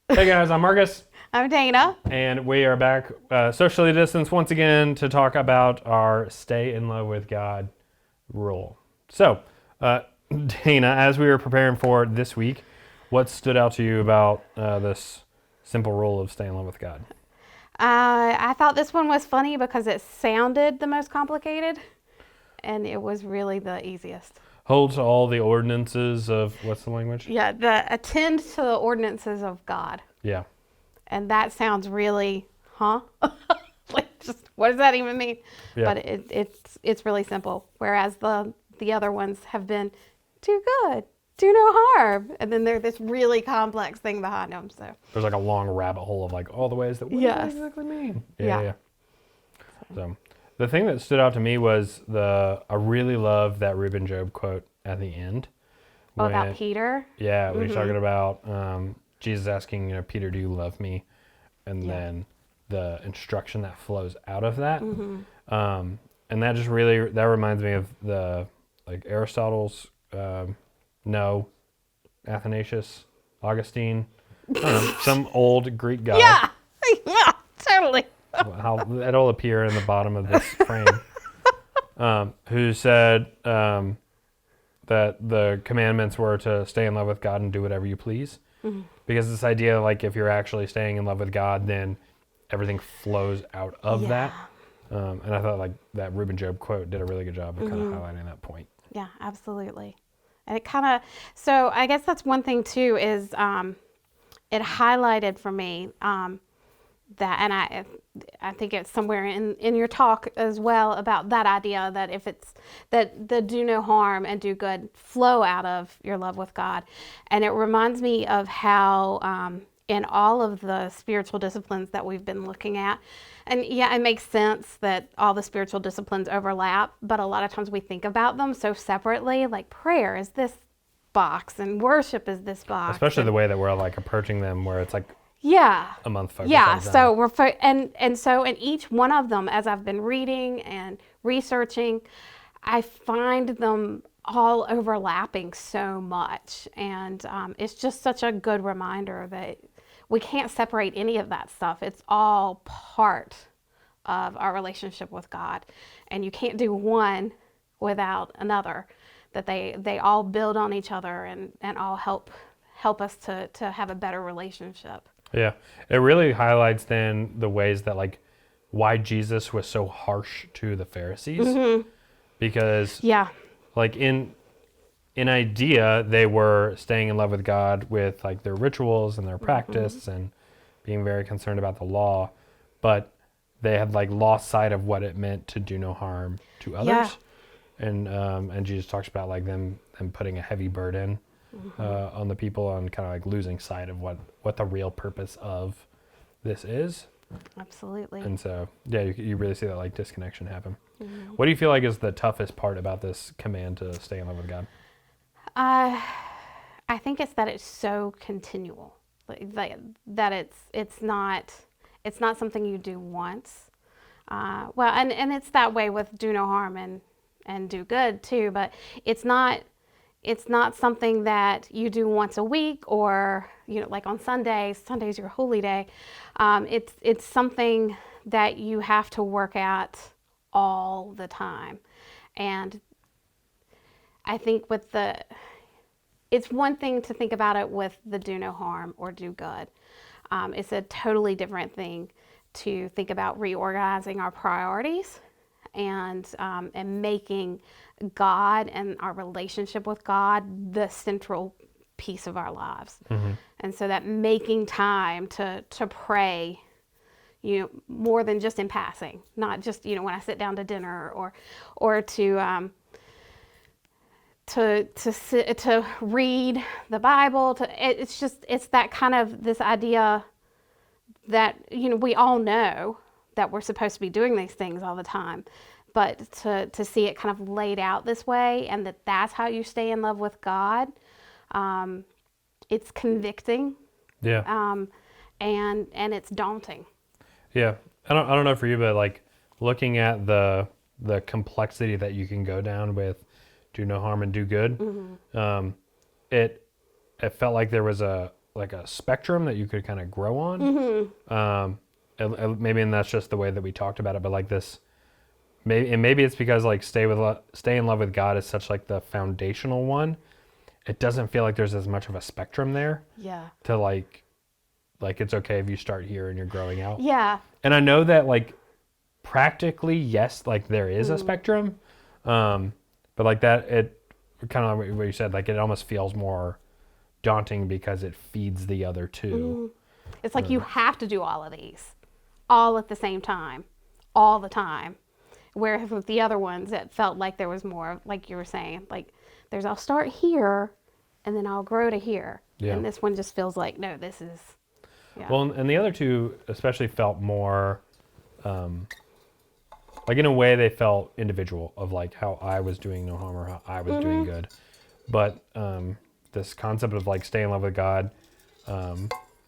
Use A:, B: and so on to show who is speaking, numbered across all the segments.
A: Hey guys, I'm Marcus,
B: I'm Dana.
A: and we are back socially distanced once again to talk about our stay in love with God rule. So, uh, Dana, as we were preparing for this week, what stood out to you about this simple rule of stay in love with God?
B: I thought this one was funny because it sounded the most complicated, and it was really the easiest.
A: Hold to all the ordinances of what's the language?
B: Yeah, the attend to the ordinances of God,
A: Yeah,
B: and that sounds really, huh? Like, just what does that even mean?
A: yeah,
B: But it's really simple. Whereas the other ones have been do good, do no harm, and then there's this really complex thing behind them. So
A: there's like a long rabbit hole of like all the ways that what does that
B: yes,
A: exactly mean? Yeah,
B: yeah.
A: yeah. So the thing that stood out to me was I really love that Reuben Job quote at the end.
B: Oh, about
A: When,
B: Peter.
A: yeah, when he's talking about Jesus asking, Peter, do you love me? And
B: Yeah.
A: then the instruction that flows out of that. And that just really, that reminds me of like Aristotle's, no, Athanasius, Augustine, I don't know, some old Greek guy.
B: Yeah, yeah, totally.
A: How it'll appear in the bottom of this frame, who said that the commandments were to stay in love with God and do whatever you please. Because this idea, like if you're actually staying in love with God, then everything flows out of
B: Yeah.
A: that. And I thought like that Reuben Job quote did a really good job of kind of highlighting that point.
B: Yeah, absolutely. And it kind of, so I guess that's one thing too is it highlighted for me that, and I think it's somewhere in your talk as well about that idea that if it's that the do no harm and do good flow out of your love with God. And it reminds me of how in all of the spiritual disciplines that we've been looking at, and yeah, it makes sense that all the spiritual disciplines overlap, but a lot of times we think about them so separately, like prayer is this box and worship is this box.
A: Especially
B: and,
A: the way that we're like approaching them, where it's like
B: yeah.
A: a month focus.
B: Yeah,
A: at a time.
B: so and so in each one of them, as I've been reading and researching, I find them all overlapping so much, and it's just such a good reminder that we can't separate any of that stuff. It's all part of our relationship with God, and you can't do one without another. That they all build on each other and all help us to have a better relationship.
A: Yeah, it really highlights then the ways that like why Jesus was so harsh to the Pharisees, because
B: Yeah.
A: like in idea they were staying in love with God with like their rituals and their practice and being very concerned about the law, but they had like lost sight of what it meant to do no harm to others.
B: Yeah.
A: And Jesus talks about like them putting a heavy burden on the people and kind of like losing sight of what the real purpose of this is.
B: Absolutely.
A: And so, yeah, you really see that like disconnection happen. What do you feel like is the toughest part about this command to stay in love with God?
B: I think it's that it's so continual, that it's not something you do once. Well, and it's that way with do no harm and do good too. But it's not something that you do once a week or like on Sundays. Sunday's your holy day. It's something that you have to work at all the time, and I think it's one thing to think about it with the do no harm or do good. It's a totally different thing to think about reorganizing our priorities and making God and our relationship with God the central piece of our lives. And so that making time to pray, more than just in passing, not just when I sit down to dinner or to read the Bible. It's that kind of this idea that we all know that we're supposed to be doing these things all the time, but to see it kind of laid out this way, and that's how you stay in love with God. It's convicting.
A: Yeah.
B: And it's daunting.
A: Yeah. I don't know for you, but like looking at the complexity that you can go down with do no harm and do good, it felt like there was a like a spectrum that you could kind of grow on. Maybe, and that's just the way that we talked about it, but like this, maybe it's because like stay in love with God is such like the foundational one. It doesn't feel like there's as much of a spectrum there.
B: Yeah.
A: To like it's okay if you start here and you're growing out.
B: Yeah.
A: And I know that like practically, yes, like there is a spectrum, but like that, it kind of like what you said, like it almost feels more daunting because it feeds the other two.
B: It's like you have to do all of these all at the same time, all the time. Whereas with the other ones, it felt like there was more, like you were saying, like I'll start here and then I'll grow to here.
A: Yeah.
B: And this one just feels like, no, this is, yeah.
A: Well, and the other two especially felt more, like in a way they felt individual of like how I was doing no harm or how I was doing good. But this concept of like stay in love with God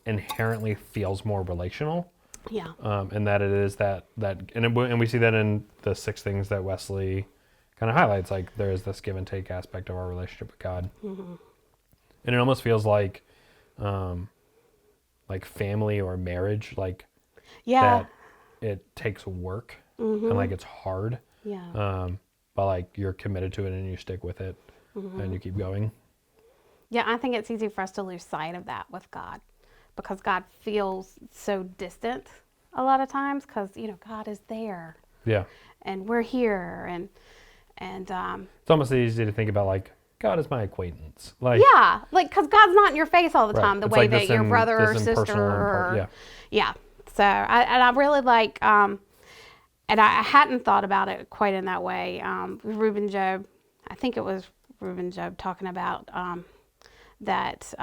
A: inherently feels more relational.
B: Yeah.
A: And that it is and we see that in the 6 things that Wesley kind of highlights. Like there is this give and take aspect of our relationship with God, and it almost feels like family or marriage, like that it takes work and like it's hard.
B: Yeah.
A: But like you're committed to it and you stick with it and you keep going.
B: Yeah, I think it's easy for us to lose sight of that with God because God feels so distant a lot of times because, God is there.
A: Yeah.
B: And we're here and
A: it's almost easy to think about like God is my acquaintance. Like
B: because God's not in your face all the time the
A: it's
B: way
A: like
B: that your brother or sister
A: yeah.
B: So I really like and I hadn't thought about it quite in that way. Reuben Job, I think it was Reuben Job talking about that.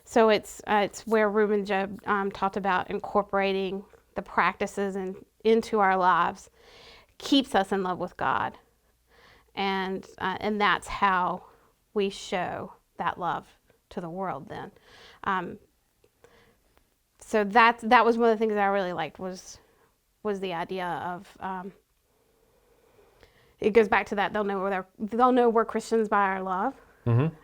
B: So it's where Reuben Job talked about incorporating the practices into our lives keeps us in love with God, and that's how we show that love to the world. Then, so that was one of the things that I really liked was the idea of it goes back to that they'll know we're Christians by our love,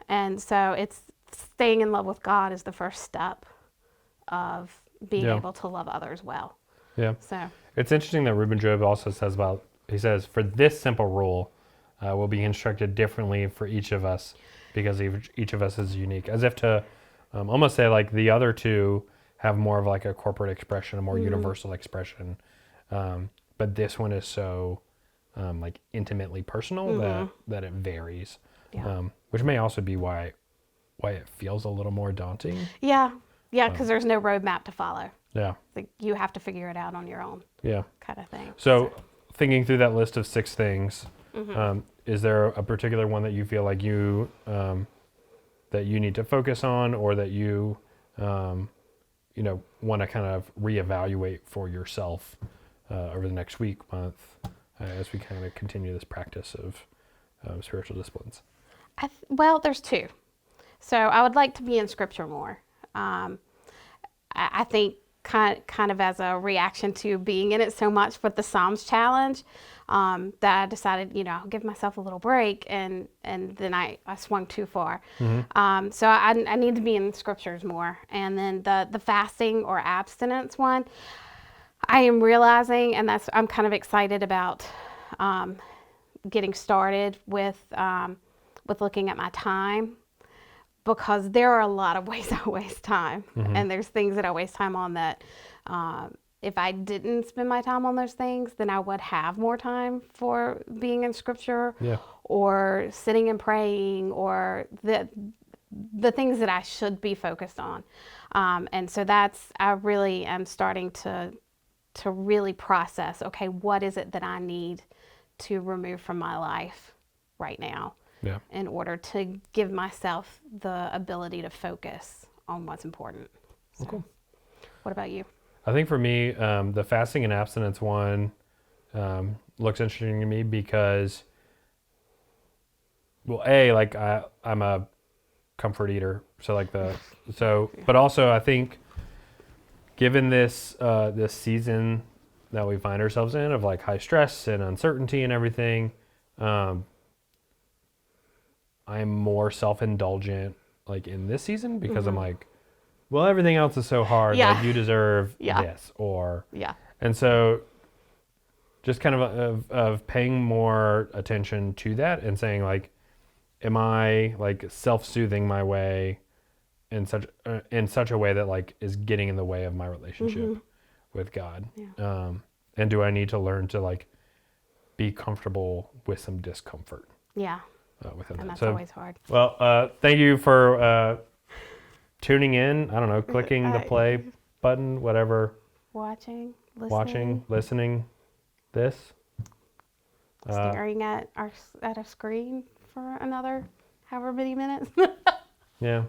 B: and so it's staying in love with God is the first step of being able to love others well.
A: Yeah.
B: So
A: it's interesting that Reuben Job also says for this simple rule, we'll be instructed differently for each of us because each of us is unique, as if to almost say like the other two have more of like a corporate expression, a more universal expression. But this one is so like intimately personal that it varies, which may also be why it feels a little more daunting.
B: Yeah, because there's no roadmap to follow.
A: Yeah.
B: Like you have to figure it out on your own.
A: Yeah.
B: Kind of thing.
A: So thinking through that list of 6 things, is there a particular one that you feel like you that you need to focus on, or that you want to kind of reevaluate for yourself over the next week, month, as we kind of continue this practice of spiritual disciplines?
B: Well, there's 2. So I would like to be in Scripture more. I think kind of as a reaction to being in it so much with the Psalms challenge, that I decided, I'll give myself a little break, and then I swung too far. So I need to be in the Scriptures more. And then the fasting or abstinence one, I am realizing, and I'm kind of excited about getting started with looking at my time. Because there are a lot of ways I waste time, and there's things that I waste time on that if I didn't spend my time on those things, then I would have more time for being in Scripture or sitting and praying or the things that I should be focused on. And so I really am starting to really process, okay, what is it that I need to remove from my life right now? In order to give myself the ability to focus on what's important. So,
A: cool.
B: What about you?
A: I think for me, the fasting and abstinence one looks interesting to me because, well, I'm a comfort eater, but also I think, given this season that we find ourselves in of like high stress and uncertainty and everything. I'm more self-indulgent, like in this season because I'm like, well, everything else is so hard.
B: Yeah.
A: Like you deserve
B: Yeah.
A: this, or
B: Yeah.
A: and so just kind of paying more attention to that and saying like, am I like self-soothing my way in such a way that like is getting in the way of my relationship with God?
B: Yeah.
A: And do I need to learn to like be comfortable with some discomfort
B: Yeah.
A: within
B: And
A: that?
B: that's always hard.
A: Well, thank you for tuning in. I don't know, clicking the play button, whatever,
B: Watching, listening,
A: watching, listening, this.
B: staring at a screen for another however many minutes.
A: Yeah.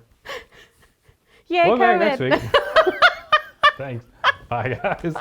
B: Yay,
A: We'll be
B: COVID.
A: back next week. Thanks. Bye, guys.